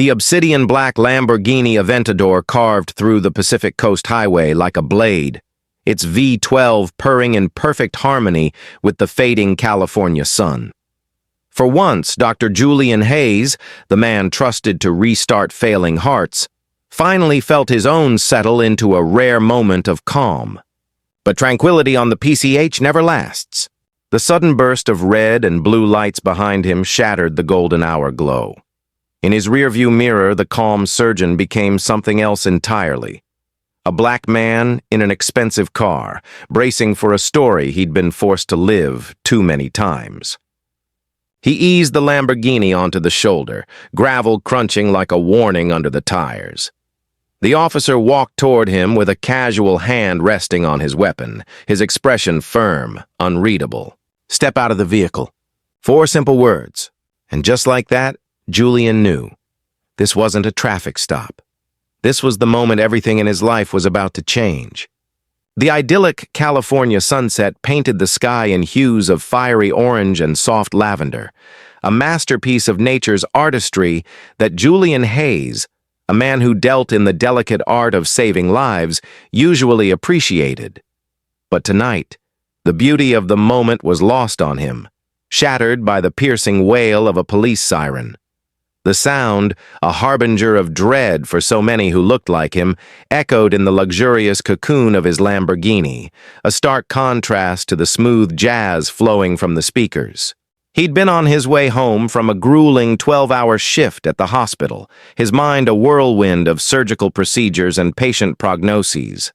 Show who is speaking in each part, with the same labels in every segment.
Speaker 1: The obsidian-black Lamborghini Aventador carved through the Pacific Coast Highway like a blade, its V12 purring in perfect harmony with the fading California sun. For once, Dr. Julian Hayes, the man trusted to restart failing hearts, finally felt his own settle into a rare moment of calm. But tranquility on the PCH never lasts. The sudden burst of red and blue lights behind him shattered the golden hour glow. In his rearview mirror, the calm surgeon became something else entirely. A black man in an expensive car, bracing for a story he'd been forced to live too many times. He eased the Lamborghini onto the shoulder, gravel crunching like a warning under the tires. The officer walked toward him with a casual hand resting on his weapon, his expression firm, unreadable. "Step out of the vehicle." 4 simple words. And just like that, Julian knew. This wasn't a traffic stop. This was the moment everything in his life was about to change. The idyllic California sunset painted the sky in hues of fiery orange and soft lavender, a masterpiece of nature's artistry that Julian Hayes, a man who dealt in the delicate art of saving lives, usually appreciated. But tonight, the beauty of the moment was lost on him, shattered by the piercing wail of a police siren. The sound, a harbinger of dread for so many who looked like him, echoed in the luxurious cocoon of his Lamborghini, a stark contrast to the smooth jazz flowing from the speakers. He'd been on his way home from a grueling 12-hour shift at the hospital, his mind a whirlwind of surgical procedures and patient prognoses.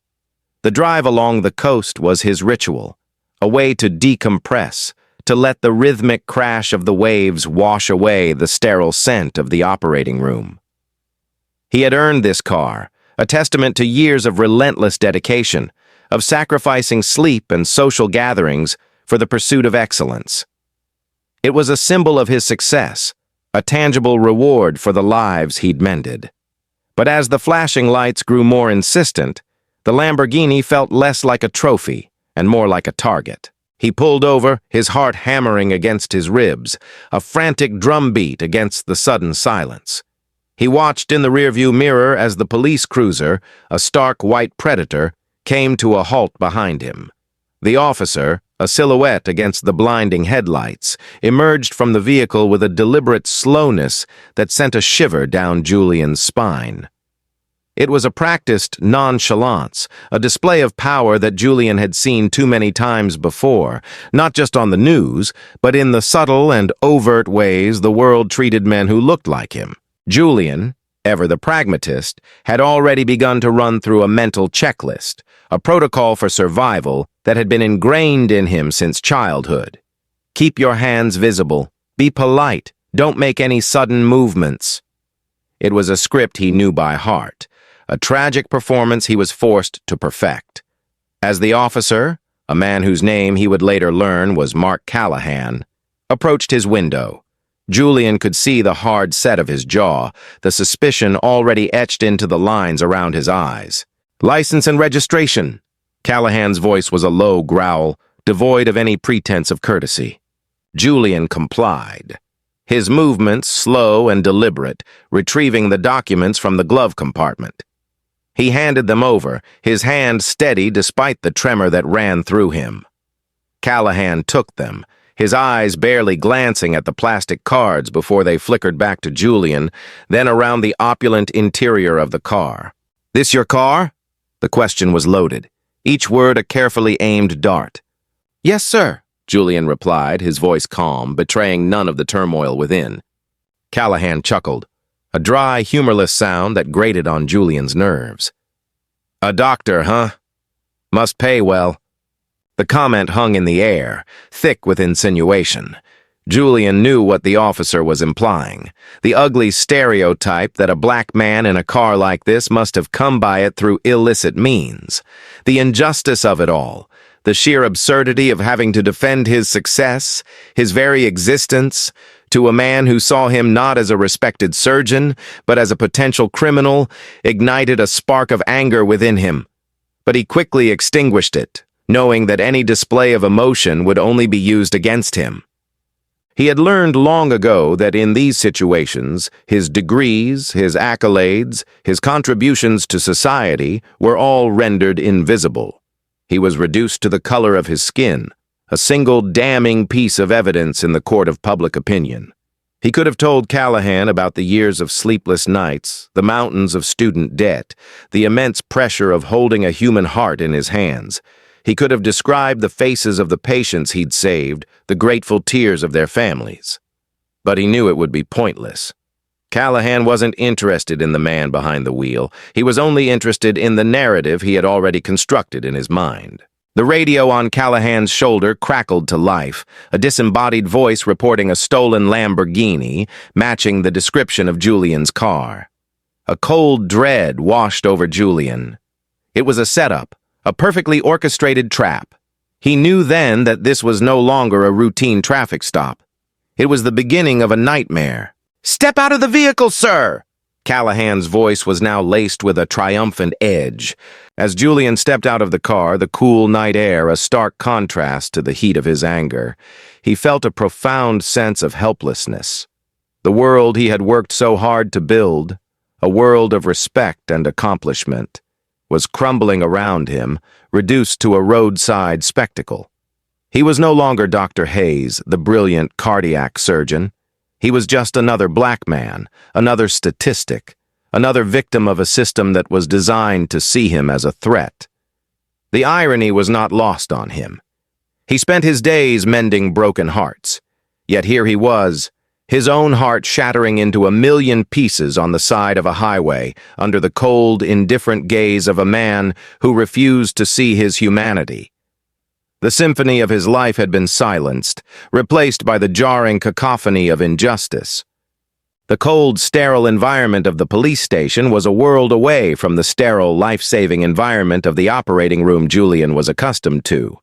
Speaker 1: The drive along the coast was his ritual, a way to decompress, to let the rhythmic crash of the waves wash away the sterile scent of the operating room. He had earned this car, a testament to years of relentless dedication, of sacrificing sleep and social gatherings for the pursuit of excellence. It was a symbol of his success, a tangible reward for the lives he'd mended. But as the flashing lights grew more insistent, the Lamborghini felt less like a trophy and more like a target. He pulled over, his heart hammering against his ribs, a frantic drumbeat against the sudden silence. He watched in the rearview mirror as the police cruiser, a stark white predator, came to a halt behind him. The officer, a silhouette against the blinding headlights, emerged from the vehicle with a deliberate slowness that sent a shiver down Julian's spine. It was a practiced nonchalance, a display of power that Julian had seen too many times before, not just on the news, but in the subtle and overt ways the world treated men who looked like him. Julian, ever the pragmatist, had already begun to run through a mental checklist, a protocol for survival that had been ingrained in him since childhood. Keep your hands visible. Be polite. Don't make any sudden movements. It was a script he knew by heart, a tragic performance he was forced to perfect. As the officer, a man whose name he would later learn was Mark Callahan, approached his window, Julian could see the hard set of his jaw, the suspicion already etched into the lines around his eyes. "License and registration." Callahan's voice was a low growl, devoid of any pretense of courtesy. Julian complied, his movements slow and deliberate, retrieving the documents from the glove compartment. He handed them over, his hand steady despite the tremor that ran through him. Callahan took them, his eyes barely glancing at the plastic cards before they flickered back to Julian, then around the opulent interior of the car. "This your car?" The question was loaded, each word a carefully aimed dart. "Yes, sir," Julian replied, his voice calm, betraying none of the turmoil within. Callahan chuckled, a dry, humorless sound that grated on Julian's nerves. "A doctor, huh? Must pay well." The comment hung in the air, thick with insinuation. Julian knew what the officer was implying, the ugly stereotype that a black man in a car like this must have come by it through illicit means. The injustice of it all, the sheer absurdity of having to defend his success, his very existence, to a man who saw him not as a respected surgeon, but as a potential criminal, ignited a spark of anger within him. But he quickly extinguished it, knowing that any display of emotion would only be used against him. He had learned long ago that in these situations, his degrees, his accolades, his contributions to society were all rendered invisible. He was reduced to the color of his skin, a single damning piece of evidence in the court of public opinion. He could have told Callahan about the years of sleepless nights, the mountains of student debt, the immense pressure of holding a human heart in his hands. He could have described the faces of the patients he'd saved, the grateful tears of their families. But he knew it would be pointless. Callahan wasn't interested in the man behind the wheel. He was only interested in the narrative he had already constructed in his mind. The radio on Callahan's shoulder crackled to life, a disembodied voice reporting a stolen Lamborghini, matching the description of Julian's car. A cold dread washed over Julian. It was a setup, a perfectly orchestrated trap. He knew then that this was no longer a routine traffic stop. It was the beginning of a nightmare. "Step out of the vehicle, sir!" Callahan's voice was now laced with a triumphant edge. As Julian stepped out of the car, the cool night air a stark contrast to the heat of his anger, he felt a profound sense of helplessness. The world he had worked so hard to build, a world of respect and accomplishment, was crumbling around him, reduced to a roadside spectacle. He was no longer Dr. Hayes, the brilliant cardiac surgeon. He was just another black man, another statistic, another victim of a system that was designed to see him as a threat. The irony was not lost on him. He spent his days mending broken hearts. Yet here he was, his own heart shattering into a million pieces on the side of a highway under the cold, indifferent gaze of a man who refused to see his humanity. The symphony of his life had been silenced, replaced by the jarring cacophony of injustice. The cold, sterile environment of the police station was a world away from the sterile, life-saving environment of the operating room Julian was accustomed to.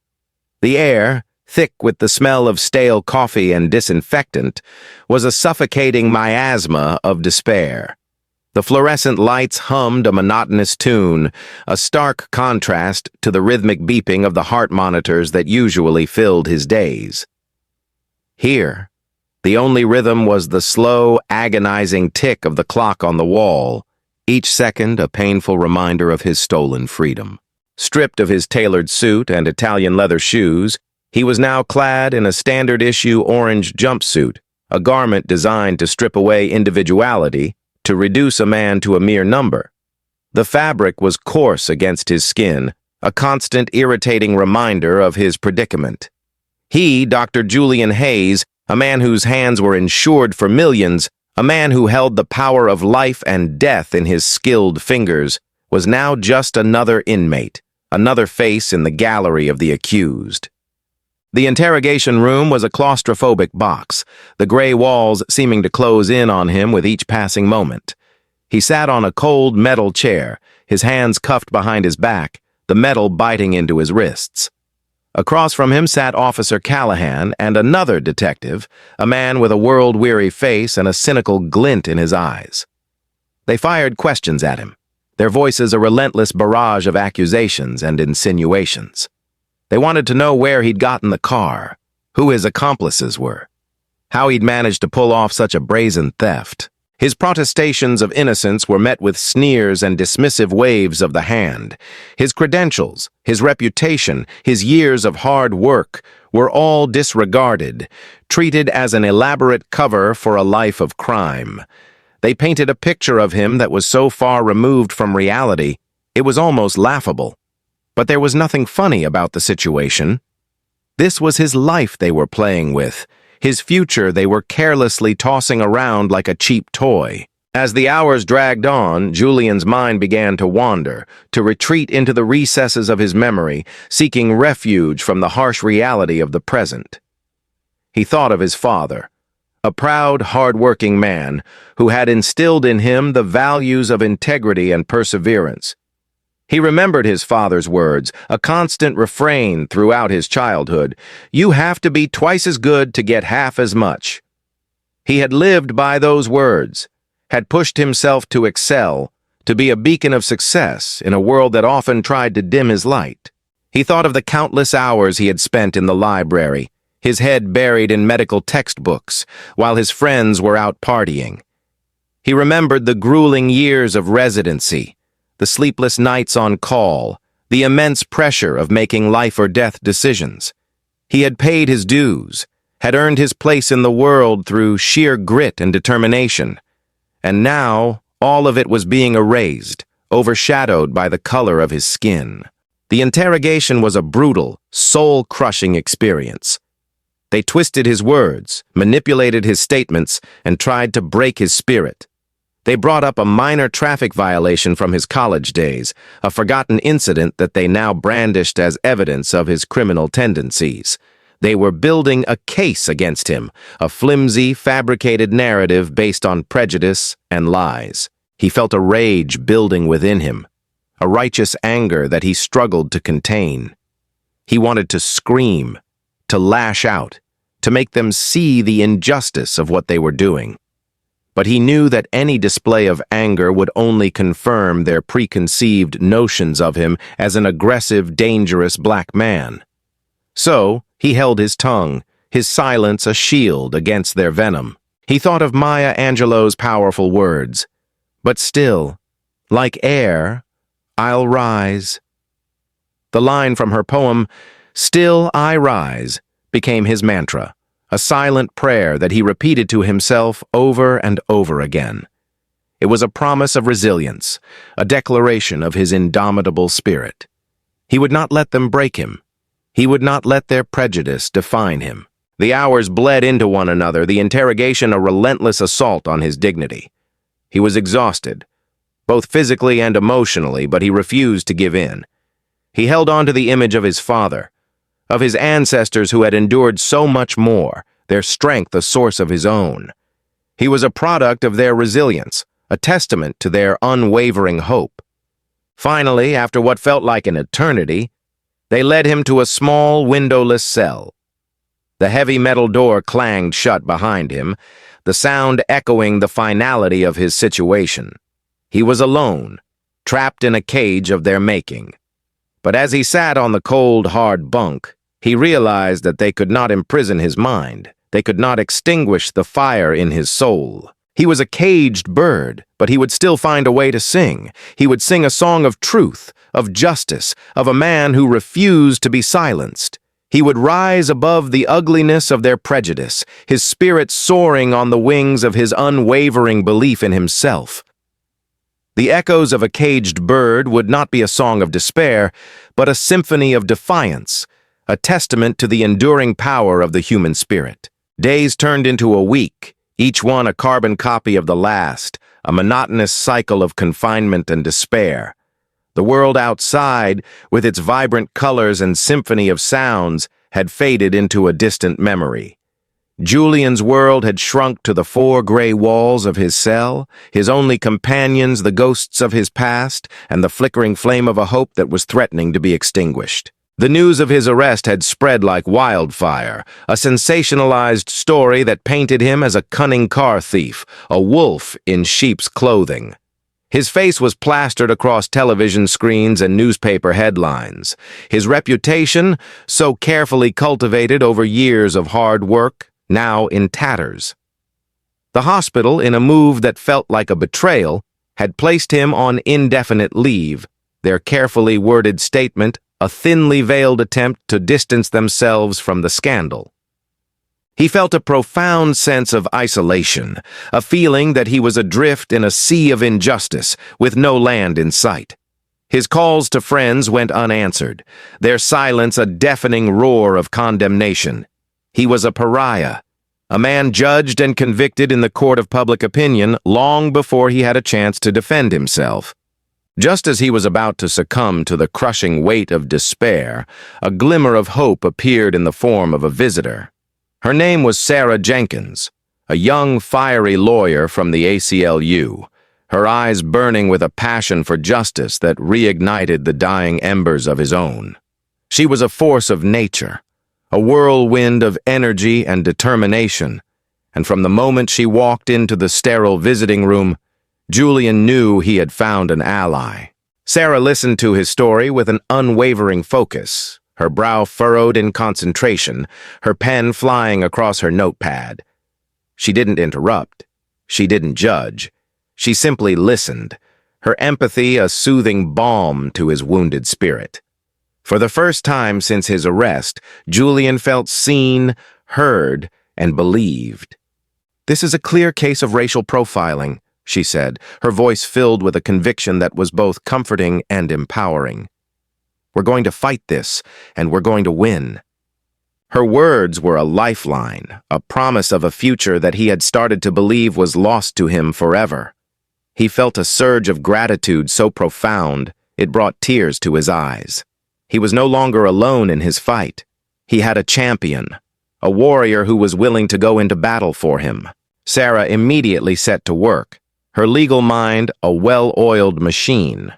Speaker 1: The air, thick with the smell of stale coffee and disinfectant, was a suffocating miasma of despair. The fluorescent lights hummed a monotonous tune, a stark contrast to the rhythmic beeping of the heart monitors that usually filled his days. Here, the only rhythm was the slow, agonizing tick of the clock on the wall, each second a painful reminder of his stolen freedom. Stripped of his tailored suit and Italian leather shoes, he was now clad in a standard-issue orange jumpsuit, a garment designed to strip away individuality, to reduce a man to a mere number. The fabric was coarse against his skin, a constant irritating reminder of his predicament. He, Dr. Julian Hayes, a man whose hands were insured for millions, a man who held the power of life and death in his skilled fingers, was now just another inmate, another face in the gallery of the accused. The interrogation room was a claustrophobic box, the gray walls seeming to close in on him with each passing moment. He sat on a cold metal chair, his hands cuffed behind his back, the metal biting into his wrists. Across from him sat Officer Callahan and another detective, a man with a world-weary face and a cynical glint in his eyes. They fired questions at him, their voices a relentless barrage of accusations and insinuations. They wanted to know where he'd gotten the car, who his accomplices were, how he'd managed to pull off such a brazen theft. His protestations of innocence were met with sneers and dismissive waves of the hand. His credentials, his reputation, his years of hard work were all disregarded, treated as an elaborate cover for a life of crime. They painted a picture of him that was so far removed from reality, it was almost laughable. But there was nothing funny about the situation. This was his life they were playing with, his future they were carelessly tossing around like a cheap toy. As the hours dragged on, Julian's mind began to wander, to retreat into the recesses of his memory, seeking refuge from the harsh reality of the present. He thought of his father, a proud, hard-working man who had instilled in him the values of integrity and perseverance. He remembered his father's words, a constant refrain throughout his childhood: "You have to be twice as good to get half as much." He had lived by those words, had pushed himself to excel, to be a beacon of success in a world that often tried to dim his light. He thought of the countless hours he had spent in the library, his head buried in medical textbooks, while his friends were out partying. He remembered the grueling years of residency, the sleepless nights on call, the immense pressure of making life-or-death decisions. He had paid his dues, had earned his place in the world through sheer grit and determination, and now all of it was being erased, overshadowed by the color of his skin. The interrogation was a brutal, soul-crushing experience. They twisted his words, manipulated his statements, and tried to break his spirit. They brought up a minor traffic violation from his college days, a forgotten incident that they now brandished as evidence of his criminal tendencies. They were building a case against him, a flimsy, fabricated narrative based on prejudice and lies. He felt a rage building within him, a righteous anger that he struggled to contain. He wanted to scream, to lash out, to make them see the injustice of what they were doing. But he knew that any display of anger would only confirm their preconceived notions of him as an aggressive, dangerous black man. So, he held his tongue, his silence a shield against their venom. He thought of Maya Angelou's powerful words, "But still, like air, I'll rise." The line from her poem, "Still I Rise," became his mantra, a silent prayer that he repeated to himself over and over again. It was a promise of resilience, a declaration of his indomitable spirit. He would not let them break him. He would not let their prejudice define him. The hours bled into one another, the interrogation a relentless assault on his dignity. He was exhausted, both physically and emotionally, but he refused to give in. He held on to the image of his father, of his ancestors who had endured so much more, their strength a source of his own. He was a product of their resilience, a testament to their unwavering hope. Finally, after what felt like an eternity, they led him to a small, windowless cell. The heavy metal door clanged shut behind him, the sound echoing the finality of his situation. He was alone, trapped in a cage of their making. But as he sat on the cold, hard bunk, he realized that they could not imprison his mind. They could not extinguish the fire in his soul. He was a caged bird, but he would still find a way to sing. He would sing a song of truth, of justice, of a man who refused to be silenced. He would rise above the ugliness of their prejudice, his spirit soaring on the wings of his unwavering belief in himself. The echoes of a caged bird would not be a song of despair, but a symphony of defiance, a testament to the enduring power of the human spirit. Days turned into a week, each one a carbon copy of the last, a monotonous cycle of confinement and despair. The world outside, with its vibrant colors and symphony of sounds, had faded into a distant memory. Julian's world had shrunk to the four gray walls of his cell, his only companions the ghosts of his past, and the flickering flame of a hope that was threatening to be extinguished. The news of his arrest had spread like wildfire, a sensationalized story that painted him as a cunning car thief, a wolf in sheep's clothing. His face was plastered across television screens and newspaper headlines. His reputation, so carefully cultivated over years of hard work, now in tatters. The hospital, in a move that felt like a betrayal, had placed him on indefinite leave, their carefully worded statement a thinly veiled attempt to distance themselves from the scandal. He felt a profound sense of isolation, a feeling that he was adrift in a sea of injustice, with no land in sight. His calls to friends went unanswered, their silence a deafening roar of condemnation. He was a pariah, a man judged and convicted in the court of public opinion long before he had a chance to defend himself. Just as he was about to succumb to the crushing weight of despair, a glimmer of hope appeared in the form of a visitor. Her name was Sarah Jenkins, a young, fiery lawyer from the ACLU, her eyes burning with a passion for justice that reignited the dying embers of his own. She was a force of nature, a whirlwind of energy and determination, and from the moment she walked into the sterile visiting room, Julian knew he had found an ally. Sarah listened to his story with an unwavering focus, her brow furrowed in concentration, her pen flying across her notepad. She didn't interrupt. She didn't judge. She simply listened, her empathy a soothing balm to his wounded spirit. For the first time since his arrest, Julian felt seen, heard, and believed. "This is a clear case of racial profiling," she said, her voice filled with a conviction that was both comforting and empowering. "We're going to fight this, and we're going to win." Her words were a lifeline, a promise of a future that he had started to believe was lost to him forever. He felt a surge of gratitude so profound, it brought tears to his eyes. He was no longer alone in his fight. He had a champion, a warrior who was willing to go into battle for him. Sarah immediately set to work, her legal mind a well-oiled machine.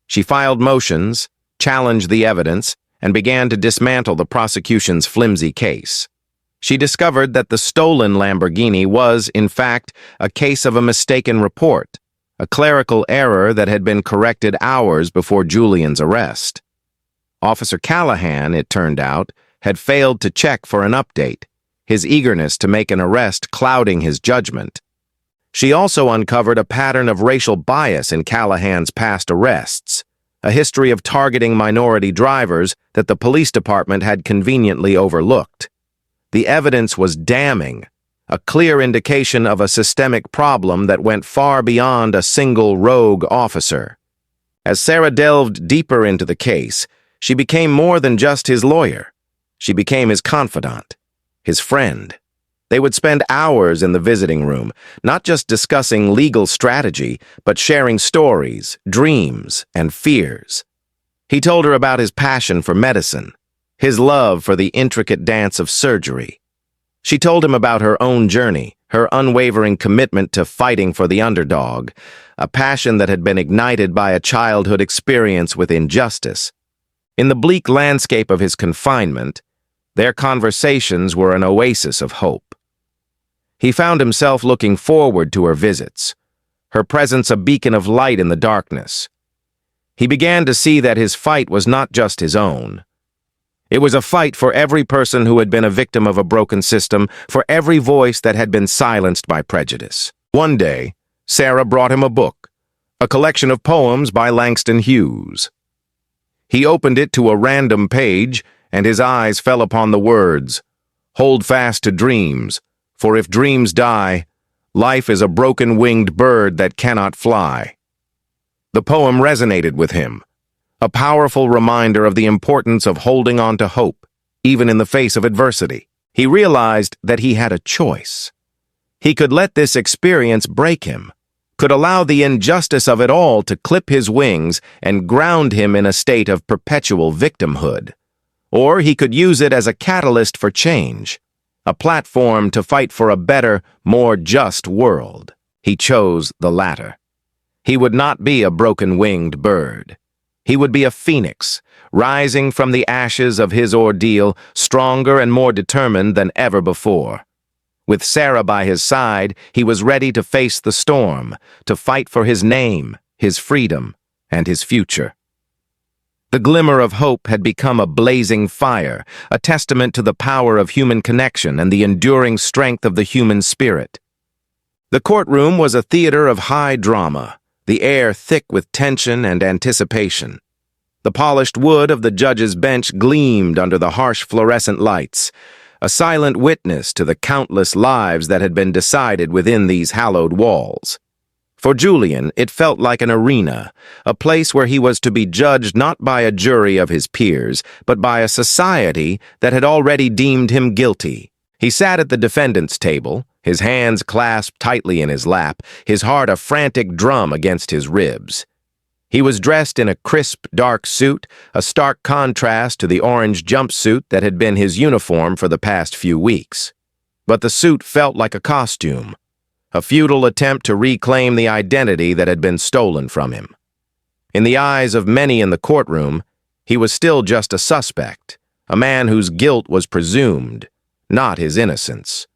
Speaker 1: She filed motions, challenged the evidence, and began to dismantle the prosecution's flimsy case. She discovered that the stolen Lamborghini was, in fact, a case of a mistaken report, a clerical error that had been corrected hours before Julian's arrest. Officer Callahan, it turned out, had failed to check for an update, his eagerness to make an arrest clouding his judgment. She also uncovered a pattern of racial bias in Callahan's past arrests, a history of targeting minority drivers that the police department had conveniently overlooked. The evidence was damning, a clear indication of a systemic problem that went far beyond a single rogue officer. As Sarah delved deeper into the case, she became more than just his lawyer. She became his confidant, his friend. They would spend hours in the visiting room, not just discussing legal strategy, but sharing stories, dreams, and fears. He told her about his passion for medicine, his love for the intricate dance of surgery. She told him about her own journey, her unwavering commitment to fighting for the underdog, a passion that had been ignited by a childhood experience with injustice. In the bleak landscape of his confinement, their conversations were an oasis of hope. He found himself looking forward to her visits, her presence a beacon of light in the darkness. He began to see that his fight was not just his own. It was a fight for every person who had been a victim of a broken system, for every voice that had been silenced by prejudice. One day, Sarah brought him a book, a collection of poems by Langston Hughes. He opened it to a random page, and his eyes fell upon the words, "Hold fast to dreams, for if dreams die, life is a broken-winged bird that cannot fly." The poem resonated with him, a powerful reminder of the importance of holding on to hope, even in the face of adversity. He realized that he had a choice. He could let this experience break him, could allow the injustice of it all to clip his wings and ground him in a state of perpetual victimhood. Or he could use it as a catalyst for change, a platform to fight for a better, more just world. He chose the latter. He would not be a broken-winged bird. He would be a phoenix, rising from the ashes of his ordeal, stronger and more determined than ever before. With Sarah by his side, he was ready to face the storm, to fight for his name, his freedom, and his future. The glimmer of hope had become a blazing fire, a testament to the power of human connection and the enduring strength of the human spirit. The courtroom was a theater of high drama, the air thick with tension and anticipation. The polished wood of the judge's bench gleamed under the harsh fluorescent lights, a silent witness to the countless lives that had been decided within these hallowed walls. For Julian, it felt like an arena, a place where he was to be judged not by a jury of his peers, but by a society that had already deemed him guilty. He sat at the defendant's table, his hands clasped tightly in his lap, his heart a frantic drum against his ribs. He was dressed in a crisp, dark suit, a stark contrast to the orange jumpsuit that had been his uniform for the past few weeks. But the suit felt like a costume, a futile attempt to reclaim the identity that had been stolen from him. In the eyes of many in the courtroom, he was still just a suspect, a man whose guilt was presumed, not his innocence.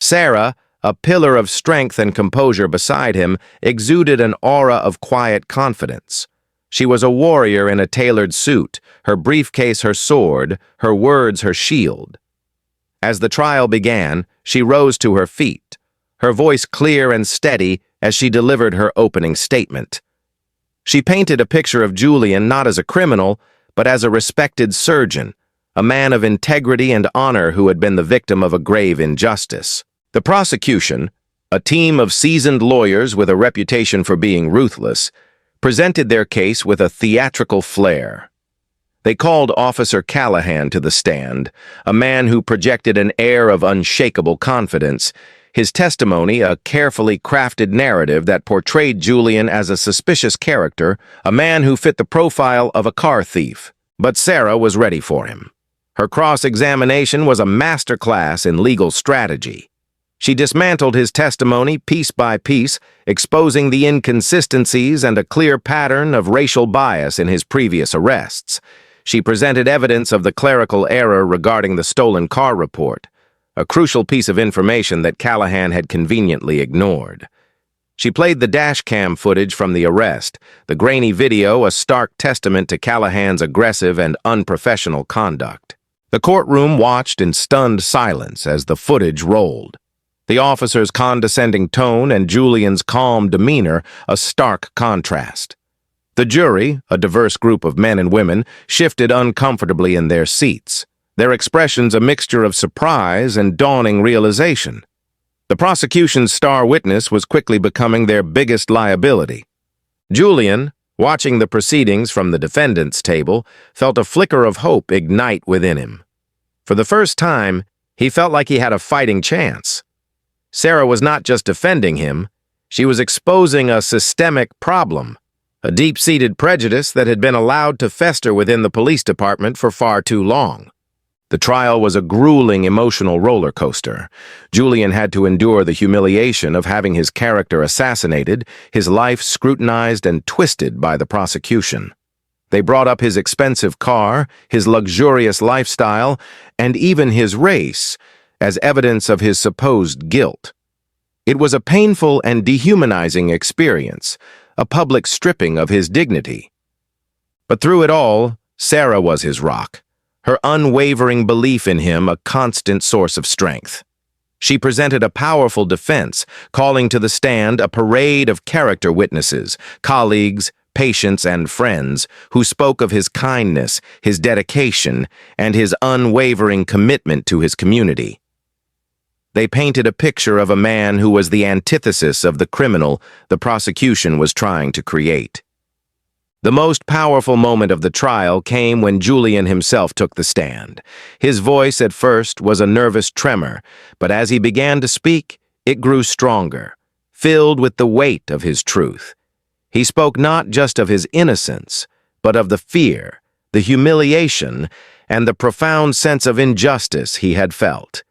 Speaker 1: Sarah, a pillar of strength and composure beside him, exuded an aura of quiet confidence. She was a warrior in a tailored suit, her briefcase her sword, her words her shield. As the trial began, she rose to her feet, her voice clear and steady as she delivered her opening statement. She painted a picture of Julian not as a criminal, but as a respected surgeon, a man of integrity and honor who had been the victim of a grave injustice. The prosecution, a team of seasoned lawyers with a reputation for being ruthless, presented their case with a theatrical flair. They called Officer Callahan to the stand, a man who projected an air of unshakable confidence, his testimony a carefully crafted narrative that portrayed Julian as a suspicious character, a man who fit the profile of a car thief. But Sarah was ready for him. Her cross-examination was a masterclass in legal strategy. She dismantled his testimony piece by piece, exposing the inconsistencies and a clear pattern of racial bias in his previous arrests. She presented evidence of the clerical error regarding the stolen car report, a crucial piece of information that Callahan had conveniently ignored. She played the dashcam footage from the arrest, the grainy video a stark testament to Callahan's aggressive and unprofessional conduct. The courtroom watched in stunned silence as the footage rolled. The officer's condescending tone and Julian's calm demeanor a stark contrast. The jury, a diverse group of men and women, shifted uncomfortably in their seats, their expressions a mixture of surprise and dawning realization. The prosecution's star witness was quickly becoming their biggest liability. Julian, watching the proceedings from the defendant's table, felt a flicker of hope ignite within him. For the first time, he felt like he had a fighting chance. Sarah was not just defending him, she was exposing a systemic problem, a deep-seated prejudice that had been allowed to fester within the police department for far too long. The trial was a grueling emotional roller coaster. Julian had to endure the humiliation of having his character assassinated, his life scrutinized and twisted by the prosecution. They brought up his expensive car, his luxurious lifestyle, and even his race, as evidence of his supposed guilt. It was a painful and dehumanizing experience, a public stripping of his dignity. But through it all, Sarah was his rock, her unwavering belief in him a constant source of strength. She presented a powerful defense, calling to the stand a parade of character witnesses, colleagues, patients, and friends who spoke of his kindness, his dedication, and his unwavering commitment to his community. They painted a picture of a man who was the antithesis of the criminal the prosecution was trying to create. The most powerful moment of the trial came when Julian himself took the stand. His voice at first was a nervous tremor, but as he began to speak, it grew stronger, filled with the weight of his truth. He spoke not just of his innocence, but of the fear, the humiliation, and the profound sense of injustice he had felt.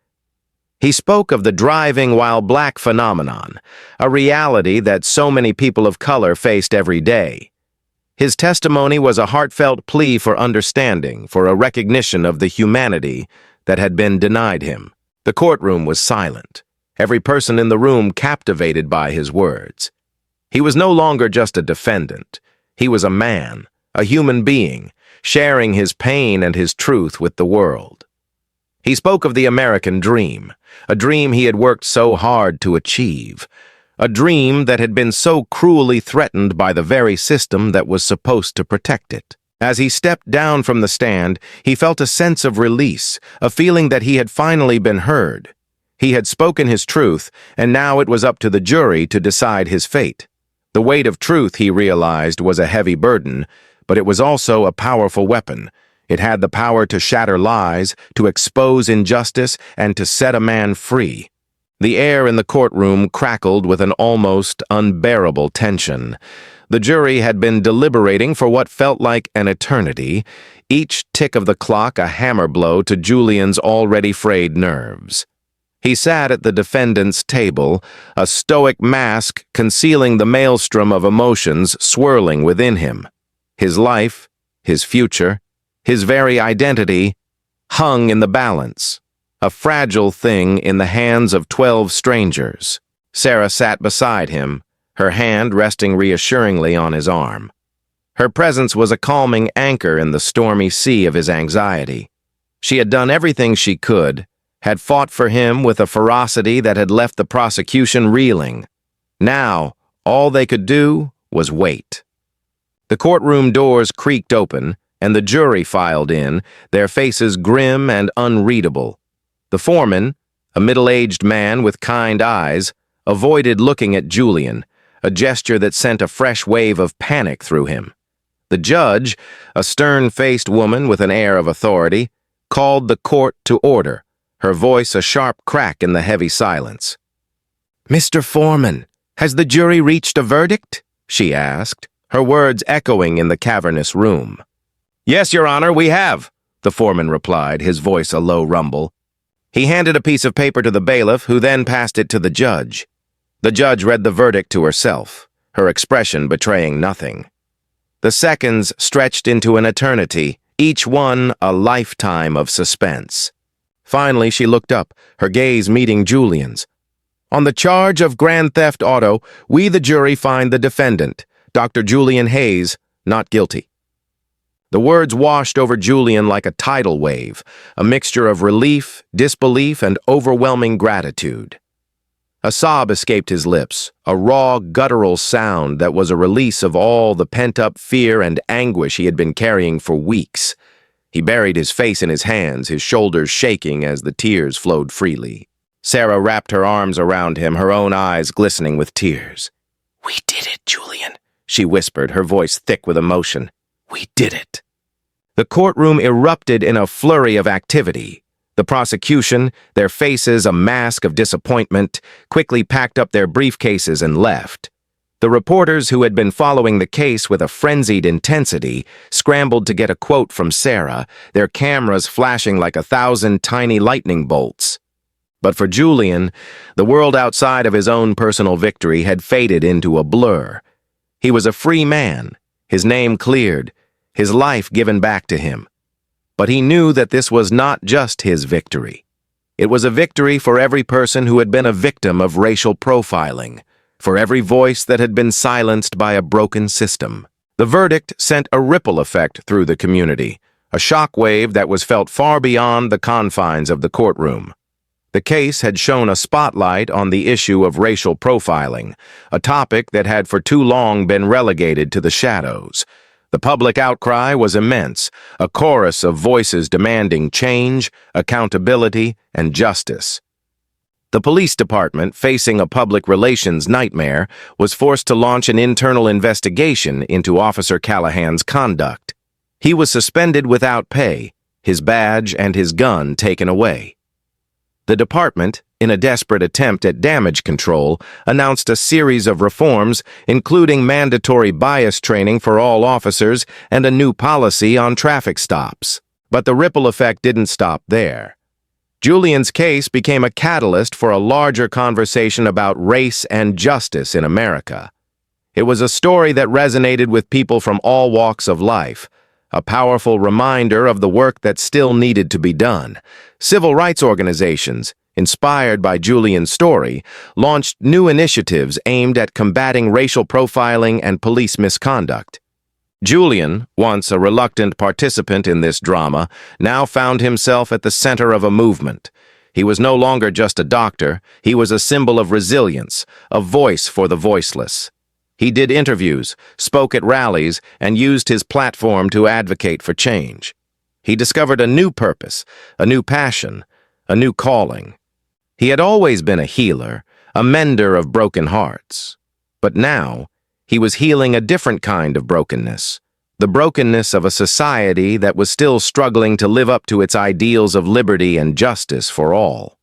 Speaker 1: He spoke of the driving while black phenomenon, a reality that so many people of color faced every day. His testimony was a heartfelt plea for understanding, for a recognition of the humanity that had been denied him. The courtroom was silent, every person in the room captivated by his words. He was no longer just a defendant. He was a man, a human being, sharing his pain and his truth with the world. He spoke of the American dream, a dream he had worked so hard to achieve, a dream that had been so cruelly threatened by the very system that was supposed to protect it. As he stepped down from the stand, he felt a sense of release, a feeling that he had finally been heard. He had spoken his truth, and now it was up to the jury to decide his fate. The weight of truth, he realized, was a heavy burden, but it was also a powerful weapon. It had the power to shatter lies, to expose injustice, and to set a man free. The air in the courtroom crackled with an almost unbearable tension. The jury had been deliberating for what felt like an eternity, each tick of the clock a hammer blow to Julian's already frayed nerves. He sat at the defendant's table, a stoic mask concealing the maelstrom of emotions swirling within him. His life, his future, his very identity hung in the balance, a fragile thing in the hands of 12 strangers. Sarah sat beside him, her hand resting reassuringly on his arm. Her presence was a calming anchor in the stormy sea of his anxiety. She had done everything she could, had fought for him with a ferocity that had left the prosecution reeling. Now, all they could do was wait. The courtroom doors creaked open, and the jury filed in, their faces grim and unreadable. The foreman, a middle-aged man with kind eyes, avoided looking at Julian, a gesture that sent a fresh wave of panic through him. The judge, a stern-faced woman with an air of authority, called the court to order, her voice a sharp crack in the heavy silence. "Mr. Foreman, has the jury reached a verdict?" she asked, her words echoing in the cavernous room. "Yes, Your Honor, we have," the foreman replied, his voice a low rumble. He handed a piece of paper to the bailiff, who then passed it to the judge. The judge read the verdict to herself, her expression betraying nothing. The seconds stretched into an eternity, each one a lifetime of suspense. Finally, she looked up, her gaze meeting Julian's. "On the charge of grand theft auto, we the jury find the defendant, Dr. Julian Hayes, not guilty." The words washed over Julian like a tidal wave, a mixture of relief, disbelief, and overwhelming gratitude. A sob escaped his lips, a raw, guttural sound that was a release of all the pent-up fear and anguish he had been carrying for weeks. He buried his face in his hands, his shoulders shaking as the tears flowed freely. Sarah wrapped her arms around him, her own eyes glistening with tears. "We did it, Julian," she whispered, her voice thick with emotion. "We did it." The courtroom erupted in a flurry of activity. The prosecution, their faces a mask of disappointment, quickly packed up their briefcases and left. The reporters who had been following the case with a frenzied intensity scrambled to get a quote from Sarah, their cameras flashing like 1,000 tiny lightning bolts. But for Julian, the world outside of his own personal victory had faded into a blur. He was a free man, his name cleared, his life given back to him. But he knew that this was not just his victory. It was a victory for every person who had been a victim of racial profiling, for every voice that had been silenced by a broken system. The verdict sent a ripple effect through the community, a shockwave that was felt far beyond the confines of the courtroom. The case had shone a spotlight on the issue of racial profiling, a topic that had for too long been relegated to the shadows. The public outcry was immense, a chorus of voices demanding change, accountability, and justice. The police department, facing a public relations nightmare, was forced to launch an internal investigation into Officer Callahan's conduct. He was suspended without pay, his badge and his gun taken away. The department, in a desperate attempt at damage control, announced a series of reforms, including mandatory bias training for all officers and a new policy on traffic stops. But the ripple effect didn't stop there. Julian's case became a catalyst for a larger conversation about race and justice in America. It was a story that resonated with people from all walks of life, a powerful reminder of the work that still needed to be done. Civil rights organizations, inspired by Julian's story, launched new initiatives aimed at combating racial profiling and police misconduct. Julian, once a reluctant participant in this drama, now found himself at the center of a movement. He was no longer just a doctor, he was a symbol of resilience, a voice for the voiceless. He did interviews, spoke at rallies, and used his platform to advocate for change. He discovered a new purpose, a new passion, a new calling. He had always been a healer, a mender of broken hearts. But now, he was healing a different kind of brokenness, the brokenness of a society that was still struggling to live up to its ideals of liberty and justice for all.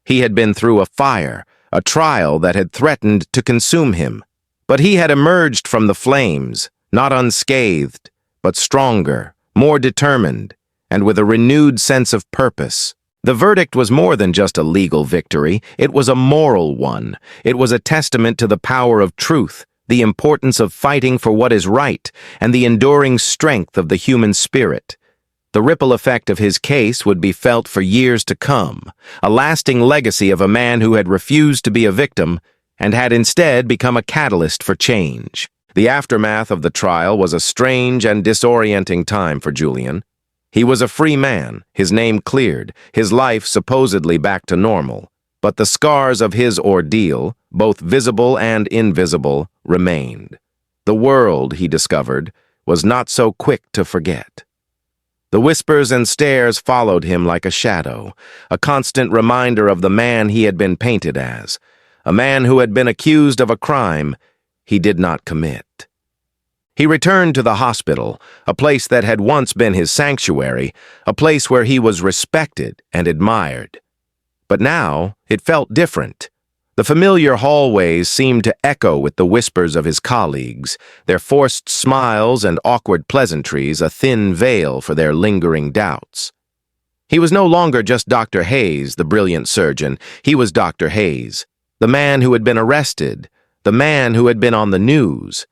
Speaker 1: He had been through a fire, a trial that had threatened to consume him. But he had emerged from the flames, not unscathed, but stronger, more determined, and with a renewed sense of purpose. The verdict was more than just a legal victory, it was a moral one. It was a testament to the power of truth, the importance of fighting for what is right, and the enduring strength of the human spirit. The ripple effect of his case would be felt for years to come, a lasting legacy of a man who had refused to be a victim and had instead become a catalyst for change. The aftermath of the trial was a strange and disorienting time for Julian. He was a free man, his name cleared, his life supposedly back to normal. But the scars of his ordeal, both visible and invisible, remained. The world, he discovered, was not so quick to forget. The whispers and stares followed him like a shadow, a constant reminder of the man he had been painted as, a man who had been accused of a crime he did not commit. He returned to the hospital, a place that had once been his sanctuary, a place where he was respected and admired. But now it felt different. The familiar hallways seemed to echo with the whispers of his colleagues, their forced smiles and awkward pleasantries a thin veil for their lingering doubts. He was no longer just Dr. Hayes, the brilliant surgeon. He was Dr. Hayes, the man who had been arrested, the man who had been on the news.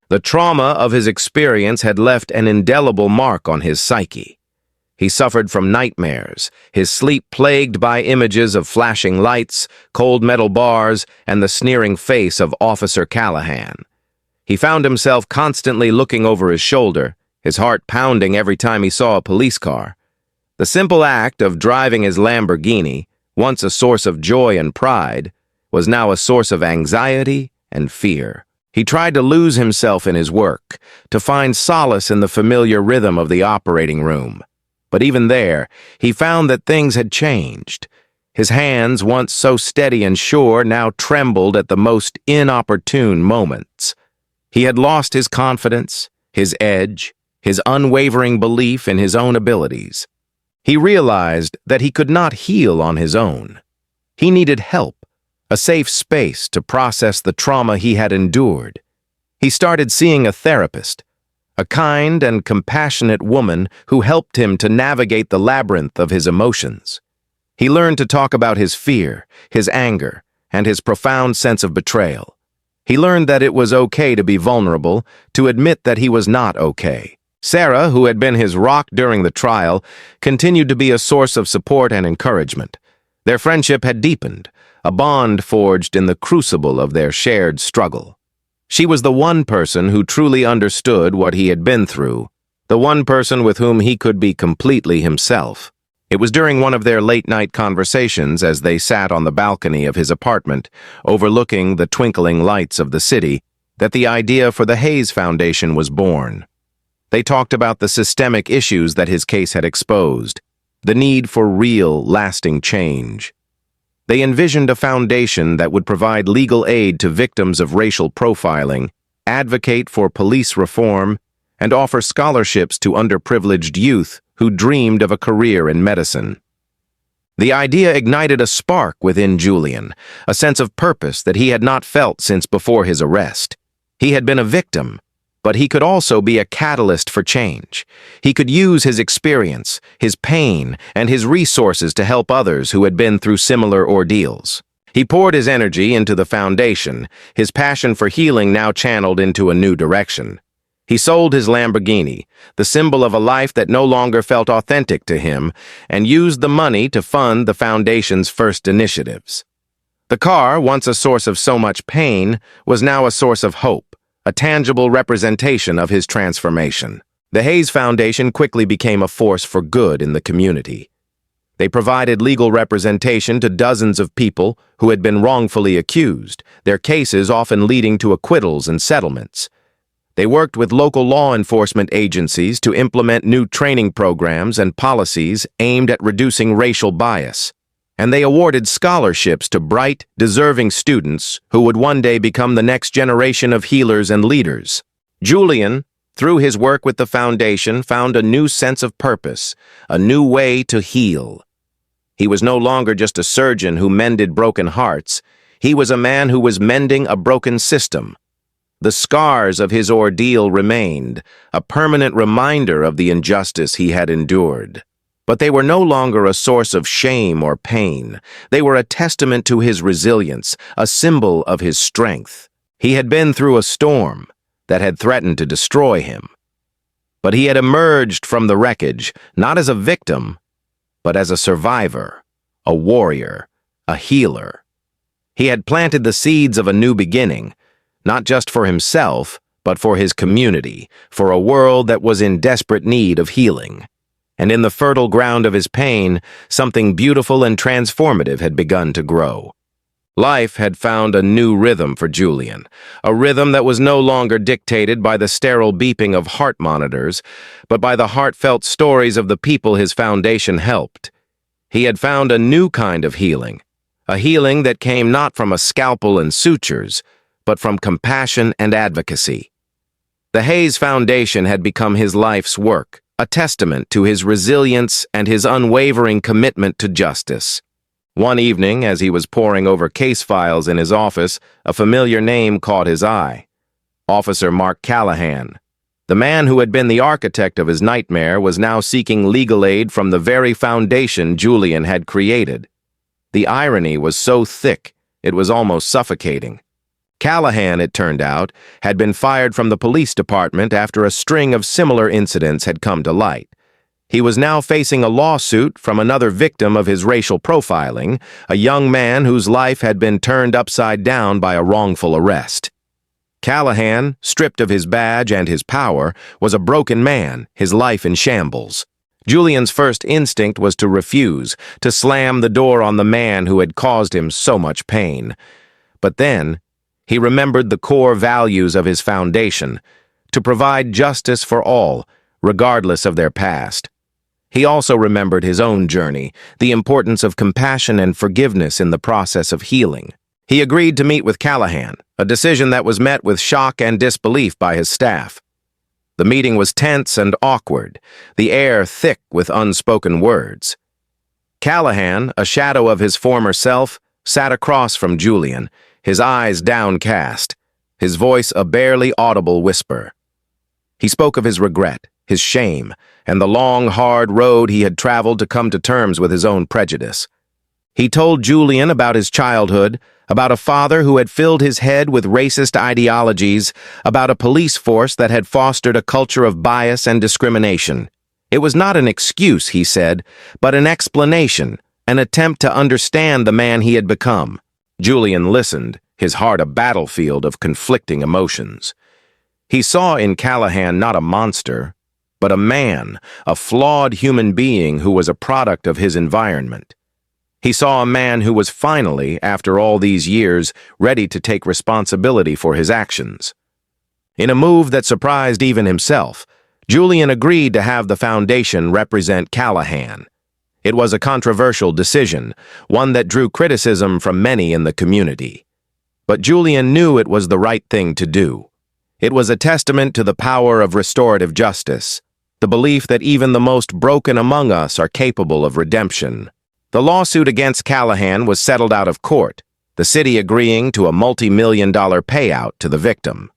Speaker 1: The trauma of his experience had left an indelible mark on his psyche. He suffered from nightmares, his sleep plagued by images of flashing lights, cold metal bars, and the sneering face of Officer Callahan. He found himself constantly looking over his shoulder, his heart pounding every time he saw a police car. The simple act of driving his Lamborghini, once a source of joy and pride, was now a source of anxiety and fear. He tried to lose himself in his work, to find solace in the familiar rhythm of the operating room. But even there, he found that things had changed. His hands, once so steady and sure, now trembled at the most inopportune moments. He had lost his confidence, his edge, his unwavering belief in his own abilities. He realized that he could not heal on his own. He needed help, a safe space to process the trauma he had endured. He started seeing a therapist, a kind and compassionate woman who helped him to navigate the labyrinth of his emotions. He learned to talk about his fear, his anger, and his profound sense of betrayal. He learned that it was okay to be vulnerable, to admit that he was not okay. Sarah, who had been his rock during the trial, continued to be a source of support and encouragement. Their friendship had deepened, a bond forged in the crucible of their shared struggle. She was the one person who truly understood what he had been through, the one person with whom he could be completely himself. It was during one of their late-night conversations as they sat on the balcony of his apartment, overlooking the twinkling lights of the city, that the idea for the Hayes Foundation was born. They talked about the systemic issues that his case had exposed, the need for real, lasting change. They envisioned a foundation that would provide legal aid to victims of racial profiling, advocate for police reform, and offer scholarships to underprivileged youth who dreamed of a career in medicine. The idea ignited a spark within Julian, a sense of purpose that he had not felt since before his arrest. He had been a victim, but he could also be a catalyst for change. He could use his experience, his pain, and his resources to help others who had been through similar ordeals. He poured his energy into the foundation, his passion for healing now channeled into a new direction. He sold his Lamborghini, the symbol of a life that no longer felt authentic to him, and used the money to fund the foundation's first initiatives. The car, once a source of so much pain, was now a source of hope, a tangible representation of his transformation. The Hayes Foundation quickly became a force for good in the community. They provided legal representation to dozens of people who had been wrongfully accused, their cases often leading to acquittals and settlements. They worked with local law enforcement agencies to implement new training programs and policies aimed at reducing racial bias. And they awarded scholarships to bright, deserving students who would one day become the next generation of healers and leaders. Julian, through his work with the foundation, found a new sense of purpose, a new way to heal. He was no longer just a surgeon who mended broken hearts. He was a man who was mending a broken system. The scars of his ordeal remained, a permanent reminder of the injustice he had endured. But they were no longer a source of shame or pain. They were a testament to his resilience, a symbol of his strength. He had been through a storm that had threatened to destroy him. But he had emerged from the wreckage, not as a victim, but as a survivor, a warrior, a healer. He had planted the seeds of a new beginning, not just for himself, but for his community, for a world that was in desperate need of healing. And in the fertile ground of his pain, something beautiful and transformative had begun to grow. Life had found a new rhythm for Julian, a rhythm that was no longer dictated by the sterile beeping of heart monitors, but by the heartfelt stories of the people his foundation helped. He had found a new kind of healing, a healing that came not from a scalpel and sutures, but from compassion and advocacy. The Hayes Foundation had become his life's work, a testament to his resilience and his unwavering commitment to justice. One evening, as he was poring over case files in his office, a familiar name caught his eye. Officer Mark Callahan. The man who had been the architect of his nightmare was now seeking legal aid from the very foundation Julian had created. The irony was so thick, it was almost suffocating. Callahan, it turned out, had been fired from the police department after a string of similar incidents had come to light. He was now facing a lawsuit from another victim of his racial profiling, a young man whose life had been turned upside down by a wrongful arrest. Callahan, stripped of his badge and his power, was a broken man, his life in shambles. Julian's first instinct was to refuse, to slam the door on the man who had caused him so much pain. But then, he remembered the core values of his foundation, to provide justice for all, regardless of their past. He also remembered his own journey, the importance of compassion and forgiveness in the process of healing. He agreed to meet with Callahan, a decision that was met with shock and disbelief by his staff. The meeting was tense and awkward, the air thick with unspoken words. Callahan, a shadow of his former self, sat across from Julian, his eyes downcast, his voice a barely audible whisper. He spoke of his regret, his shame, and the long, hard road he had traveled to come to terms with his own prejudice. He told Julian about his childhood, about a father who had filled his head with racist ideologies, about a police force that had fostered a culture of bias and discrimination. It was not an excuse, he said, but an explanation, an attempt to understand the man he had become. Julian listened, his heart a battlefield of conflicting emotions. He saw in Callahan not a monster, but a man, a flawed human being who was a product of his environment. He saw a man who was finally, after all these years, ready to take responsibility for his actions. In a move that surprised even himself, Julian agreed to have the foundation represent Callahan. It was a controversial decision, one that drew criticism from many in the community. But Julian knew it was the right thing to do. It was a testament to the power of restorative justice, the belief that even the most broken among us are capable of redemption. The lawsuit against Callahan was settled out of court, the city agreeing to a multi-million-dollar payout to the victim.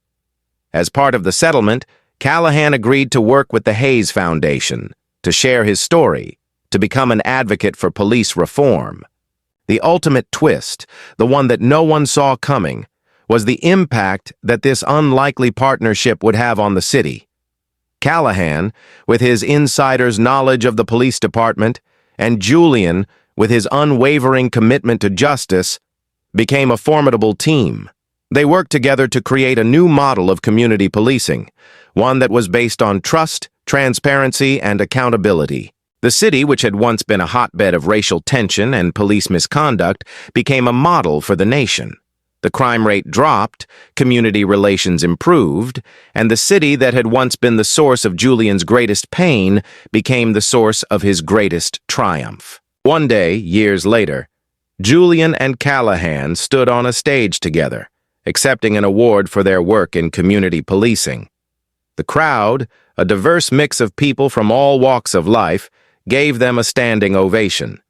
Speaker 1: As part of the settlement, Callahan agreed to work with the Hayes Foundation, to share his story, to become an advocate for police reform. The ultimate twist, the one that no one saw coming, was the impact that this unlikely partnership would have on the city. Callahan, with his insider's knowledge of the police department, and Julian, with his unwavering commitment to justice, became a formidable team. They worked together to create a new model of community policing, one that was based on trust, transparency, and accountability. The city, which had once been a hotbed of racial tension and police misconduct, became a model for the nation. The crime rate dropped, community relations improved, and the city that had once been the source of Julian's greatest pain became the source of his greatest triumph. One day, years later, Julian and Callahan stood on a stage together, accepting an award for their work in community policing. The crowd, a diverse mix of people from all walks of life, gave them a standing ovation.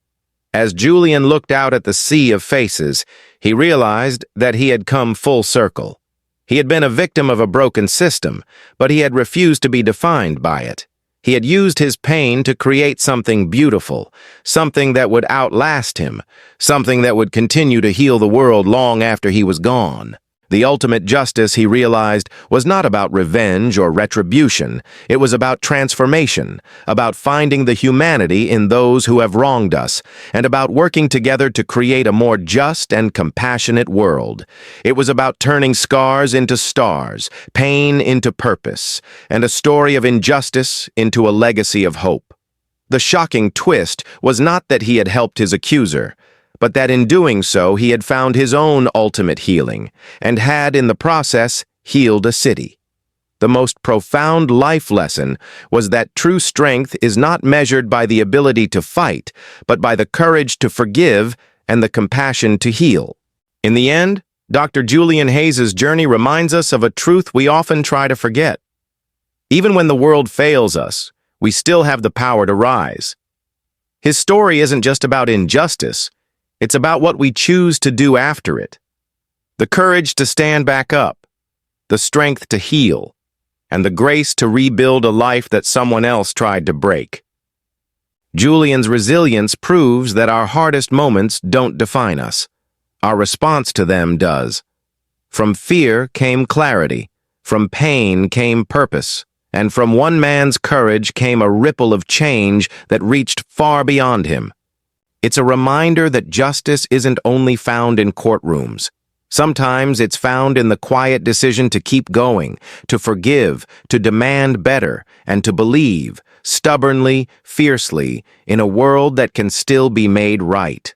Speaker 1: As Julian looked out at the sea of faces, he realized that he had come full circle. He had been a victim of a broken system, but he had refused to be defined by it. He had used his pain to create something beautiful, something that would outlast him, something that would continue to heal the world long after he was gone. The ultimate justice, he realized, was not about revenge or retribution. It was about transformation, about finding the humanity in those who have wronged us, and about working together to create a more just and compassionate world. It was about turning scars into stars, pain into purpose, and a story of injustice into a legacy of hope. The shocking twist was not that he had helped his accuser, but that in doing so he had found his own ultimate healing, and had, in the process, healed a city. The most profound life lesson was that true strength is not measured by the ability to fight, but by the courage to forgive and the compassion to heal. In the end, Dr. Julian Hayes' journey reminds us of a truth we often try to forget. Even when the world fails us, we still have the power to rise. His story isn't just about injustice. It's about what we choose to do after it. The courage to stand back up, the strength to heal, and the grace to rebuild a life that someone else tried to break. Julian's resilience proves that our hardest moments don't define us. Our response to them does. From fear came clarity, from pain came purpose, and from one man's courage came a ripple of change that reached far beyond him. It's a reminder that justice isn't only found in courtrooms. Sometimes it's found in the quiet decision to keep going, to forgive, to demand better, and to believe, stubbornly, fiercely, in a world that can still be made right.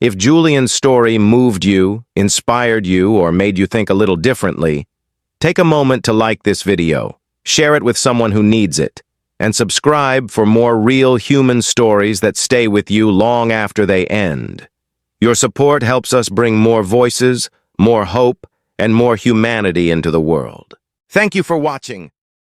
Speaker 1: If Julian's story moved you, inspired you, or made you think a little differently, take a moment to like this video, share it with someone who needs it, and subscribe for more real human stories that stay with you long after they end. Your support helps us bring more voices, more hope, and more humanity into the world. Thank you for watching.